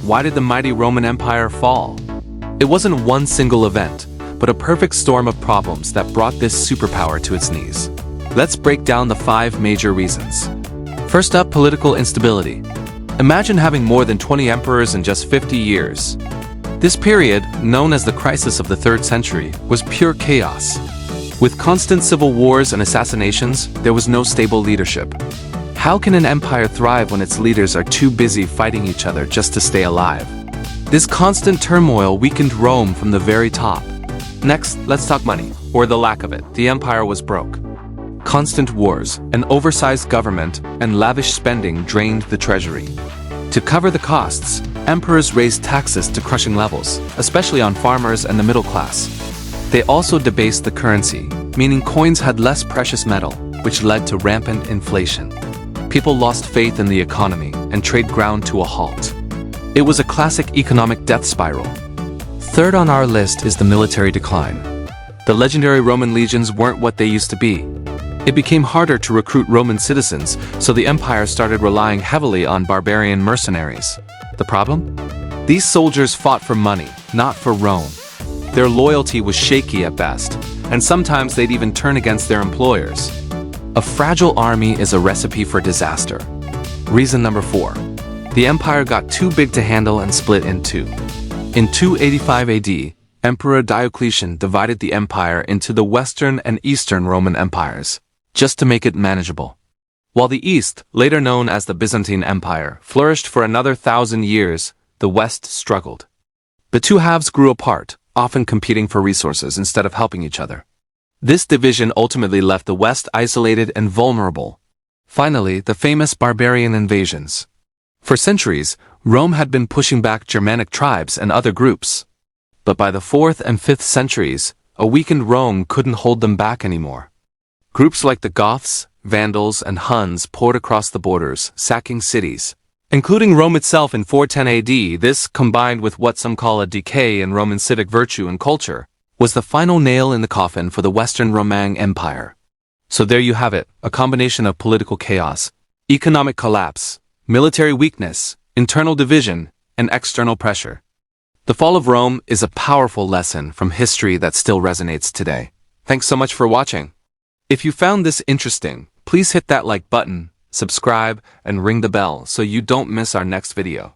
Why did the mighty Roman Empire fall? It wasn't one single event, but a perfect storm of problems that brought this superpower to its knees. Let's break down the 5 major reasons. First up, political instability. Imagine having more than 20 emperors in just 50 years. This period, known as the crisis of the 3rd century, was pure chaos. With constant civil wars and assassinations, there was no stable leadership. How can an empire thrive when its leaders are too busy fighting each other just to stay alive? This constant turmoil weakened Rome from the very top. Next, let's talk money, or the lack of it. The empire was broke. Constant wars, an oversized government, and lavish spending drained the treasury. To cover the costs, emperors raised taxes to crushing levels, especially on farmers and the middle class. They also debased the currency, meaning coins had less precious metal, which led to rampant inflation. People lost faith in the economy, and trade ground to a halt. It was a classic economic death spiral. Third on our list is the military decline. The legendary Roman legions weren't what they used to be. It became harder to recruit Roman citizens, so the empire started relying heavily on barbarian mercenaries. The problem? These soldiers fought for money, not for Rome. Their loyalty was shaky at best, and sometimes they'd even turn against their employers. A fragile army is a recipe for disaster. Reason number 4. The empire got too big to handle and split in two. In 285 AD, Emperor Diocletian divided the empire into the Western and Eastern Roman empires, just to make it manageable. While the East, later known as the Byzantine Empire, flourished for another 1,000 years, the West struggled. The two halves grew apart, often competing for resources instead of helping each other. This division ultimately left the West isolated and vulnerable. Finally, the famous barbarian invasions. For centuries, Rome had been pushing back Germanic tribes and other groups. But by the 4th and 5th centuries, a weakened Rome couldn't hold them back anymore. Groups like the Goths, Vandals, and Huns poured across the borders, sacking cities, including Rome itself in 410 AD. This, combined with what some call a decay in Roman civic virtue and culture, was the final nail in the coffin for the Western Roman Empire. So there you have it, a combination of political chaos, economic collapse, military weakness, internal division, and external pressure. The fall of Rome is a powerful lesson from history that still resonates today. Thanks so much for watching. If you found this interesting, please hit that like button, subscribe, and ring the bell so you don't miss our next video.